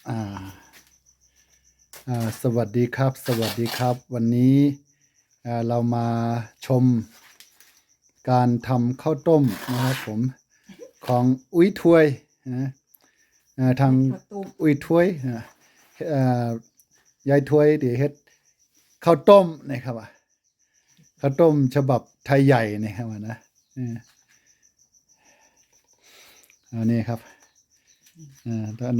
อ่าสวัสดีครับ สวัสดีครับ วันนี้เรามาชมการทำข้าวต้มนะครับผมของอุ้ยถวยนะทางข้าวต้มอุ้ยถวยเอ่อยายถวยเดี๋ยวเฮ็ดข้าวต้มนะครับข้าวต้มฉบับไทยใหญ่นะครับนะเอออันนี้ครับอัน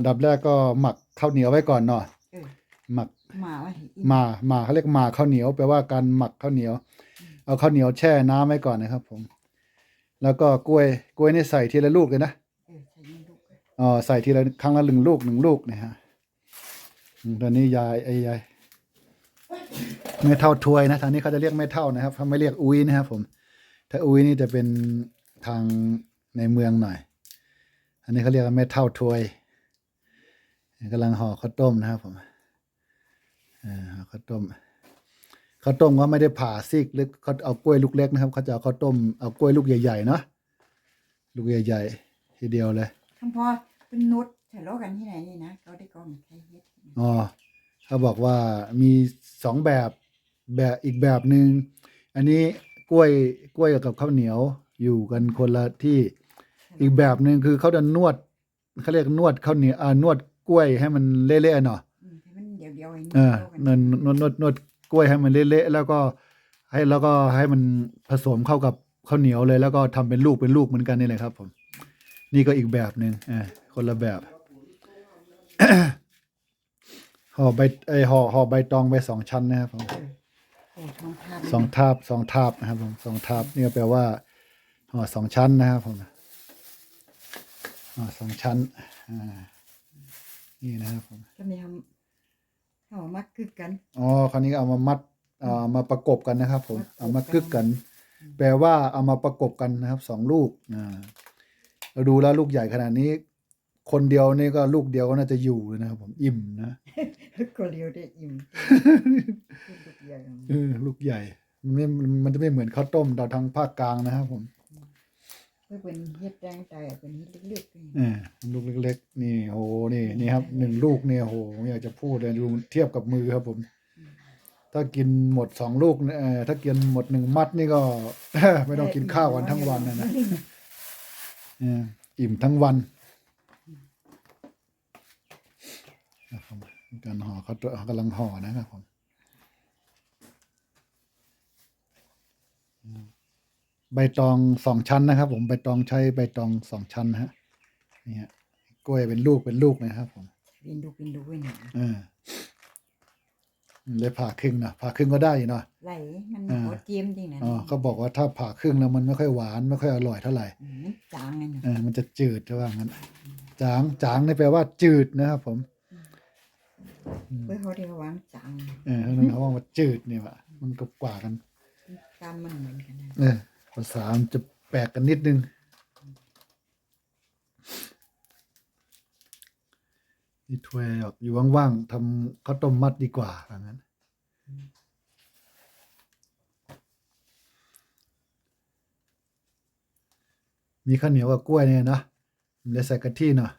ดับแรกก็หมักข้าวเหนียวไว้ก่อนเนาะเออหมัก หมาไว้ให้อิ่หมาเขาเรียกหมาข้าวเหนียวแปลว่าการหมักข้าวเหนียว เอาข้าวเหนียวแช่น้ำไว้ก่อนนะครับผมแล้วก็กล้วยนี่ใส่ทีละลูกเลยนะใส่ในลูกใส่ทีละครั้งละหนึ่งลูกนะฮะตอนนี้ยายไม่เท่าถ้วยนะทางนี้เขาจะเรียกไม่เท่านะครับเขาไม่เรียกอุ้ยนะครับผมถ้าอุ้ยนี่จะเป็นทางในเมืองหน่อยอันนี้เขาเรียกว่าไม่เท่าถ้วยกำลังห่อข้าวต้มนะครับผมข้าวต้มก็ไม่ได้ผ่าซีกหรือเขาเอากล้วยลูกเล็กนะครับเขาจะเอาข้าวต้มเอากล้วยลูกใหญ่ๆเนาะลูกใหญ่ๆทีเดียวเลยคำพอเป็นนุชทะเลาะกันที่ไหนนี่นะเขาได้กองใครเฮ็ดอ๋อเขาบอกว่ามี2แบบอีกแบบหนึ่งอันนี้กล้วยกับข้าวเหนียวอยู่กันคนละที่อีกแบบหนึ่งคือเขาจะนวดเขาเรียกนวดข้าวเหนียวนวดกล้วยให้มันเละๆเนาะให้มันเดียวๆไอ้เออนุชเข้ากันนวดกล้วยให้มันเละๆแล้วก็ให้มันผสมเข้ากับข้าวเหนียวเลย แล้วก็ทำเป็นลูกเหมือนกันนี่แหละครับผมนี่ก็อีกแบบหนึ่งคนละแบบห่อใบห่อใบตองไป2 ชั้นนะครับผมโอ้ท้องภาพ2 ทาบนะครับผม2 ทาบนี่แปลว่าห่อ2 ชั้นนะครับผมห่อ2 ชั้นนี่นะครับผมก็มีทำเขามักคือกันคราวนี้เอามามัดมาประกบกันนะครับผมเอามากึกกัน แปลว่าเอามาประกบกันนะครับ2 ลูกเราดูแล้วลูกใหญ่ขนาดนี้ คนเดียวนี่ก็ลูกเดียวก็น่าจะอยู่เลยนะครับผมอิ่มนะ ก็เลียวได้อิ่มลูกใหญ่ลูกใหญ่มันจะไม่เหมือนข้าวต้มเราทางภาคกลางนะครับผมเพื่อเป็นเฮ็ดแดงใจเป็นเฮ็ดเล็กลูกเล็กๆนี่โหนี่ครับ1 ลูกเนี่ยโหไม่อยากจะพูดเลยดูเทียบกับมือครับผมถ้ากินหมด2 ลูกถ้ากินหมด1 มัดนี่ก็ ไม่ต้องกินข้าวกันทั้งวันนะอิ่มทั้งวันการห่อเขากำลังห่อนะครับผมใบตอง2 ชั้นนะครับผมใบตองใช้ใบตอง2 ชั้นฮะนี่ฮะกล้วยเป็นลูกนะครับผมเป็นดูไว้หน่อยเลยผ่าครึ่งนะผ่าครึ่งก็ได้อยู่เนาะไหลมันโคตรเจียมจริงนะเขาบอกว่าถ้าผ่าครึ่งแล้วมันไม่ค่อยหวานไม่ค่อยอร่อยเท่าไหร่มันจางไงมันจะจืดใช่ป่ะงั้นจางนี่แปลว่าจืดนะครับผมเพื่อเขาเรียกว่าจางเขาว่ามันจืดนี่ว่ะมันก็กว่ากันกรรมมันเหมือนกันภาษามันจะแปลกกันนิดนึงนี่ถ้วยอยู่ว่างๆทำข้าวต้มมัดดีกว่าอย่างนั้นมีข้าวเหนียวกับกล้วยเนี่ยนะมันเลยใส่กะทิเนาะ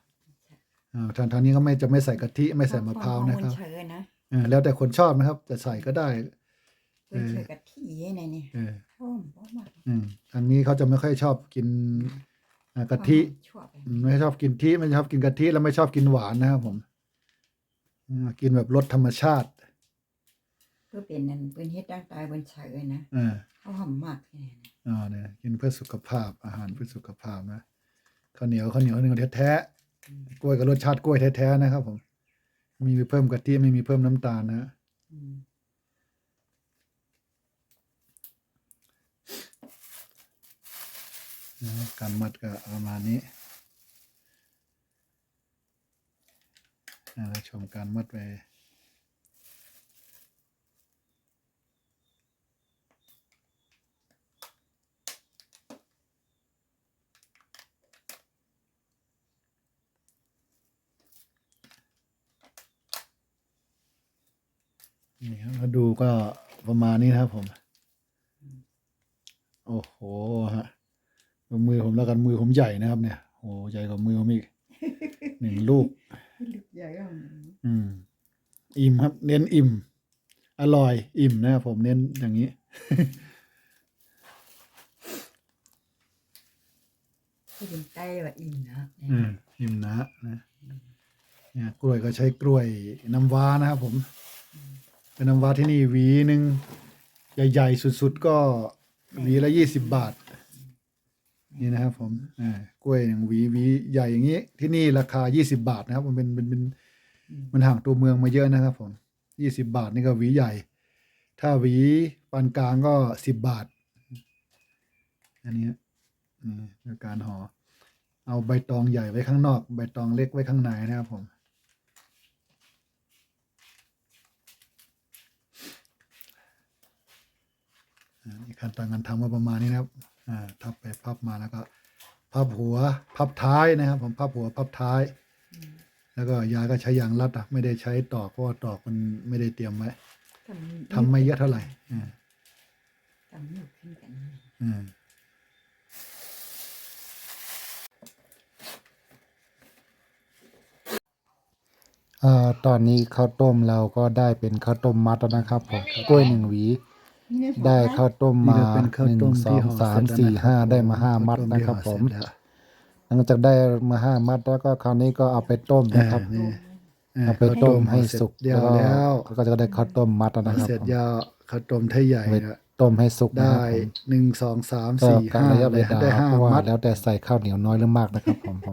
ทางนี้ก็จะไม่ใส่กะทิไม่ใส่มะพร้าวนะครับแล้วแต่คนชอบนะครับจะใส่ก็ได้ใส่กะทิในนี่ชอบมากทางนี้เขาจะไม่ค่อยชอบกินกะทิไม่ชอบกินไม่ชอบกินกะทิแล้วไม่ชอบกินหวานนะครับผมกินแบบรสธรรมชาติเพื่อเป็นนั่นเป็นเฮ็ดร่างกายเป็นเฉยนะเขาหอมมากเนี่ยกินเพื่อสุขภาพอาหารเพื่อสุขภาพนะข้าวเหนียวแท้ๆกล้วยกับรสชาติกล้วยแท้ๆนะครับผมไม่มีเพิ่มกะทิไม่มีเพิ่มน้ำตาลนะการมัดก็ประมาณนี้เราชมการมัดไปนี่ครับมาดูก็ประมาณนี้นะครับผมโอ้โหฮะมือผมแล้วกันมือผมใหญ่นะครับเนี่ยโอ้ใหญ่กว่ามือผมอีก1 ลูกใหญ่ก็ อิ่มครับ เน้นอิ่ม อร่อยอิ่มนะครับผมเน้นอย่างนี้ ที่เป็นไต้ว่าอิ่มนะ อิ่มนะเนี่ยกล้วยก็ใช้กล้วยน้ำว้านะครับผมเป็นน้ำว้าที่นี่หวีหนึ่งใหญ่ๆสุดๆก็หวีละ20 บาท นี่นะครับผมกล้วยอย่างหวีใหญ่อย่างนี้ ที่นี่ราคา20 บาทนะครับมันเป็นมันห่างตัวเมืองมาเยอะนะครับผม20 บาทนี่ก็หวีใหญ่ ถ้าหวีปานกลางก็10 บาท อันนี้คือการห่อเอาใบตองใหญ่ไว้ข้างนอก ใบตองเล็กไว้ข้างในนะครับผมนี่ขั้นตอนการทำก็ประมาณนี้นะครับทับไปพับมาแล้วก็ พับหัว พับท้ายนะครับ ผมพับหัวพับท้าย แล้วก็ยายก็ใช้ยางรัดไม่ได้ใช้ตอกเพราะว่าตอกมันไม่ได้เตรียมไว้ทำไม่เยอะเท่าไหร่ทำหนุกขึ้นกัน ตอนนี้ข้าวต้มเราก็ได้เป็นข้าวต้มมัดแล้วนะครับผมกล้วย1 หวี ได้ข้าวต้ม นี่ มา ก็เป็นข้าวต้มที่ห่อ 1 2 3 เสร็จ 4 แล้วนะครับ 5ได้มา5 มัด ข้าวต้ นะครับ ที่ ผ ห่อ ม เสร็จแล้ว หลังจากได้มา5 มัดแล้วก็คราวนี้ก็เอาไปต้มนะครับ นี่ เอาไปต้มให้สุก เดียว แล้ว แล้ว ก็จะได้ข้าวต้มมัดแล้วนะครับ เสร็จ ผม ยาข้าวต้มไทยใหญ่ เอาไป นะ ต้มให้สุกนะค ได้ รับผม 1 2 3 ก็ 4 กะ 5 ระยะ เล เวย ลา ได้ เพราะว่า 5 มัด แล้วแต่ใส่ข้าวเหนียวน้อยหรือมากนะครับผม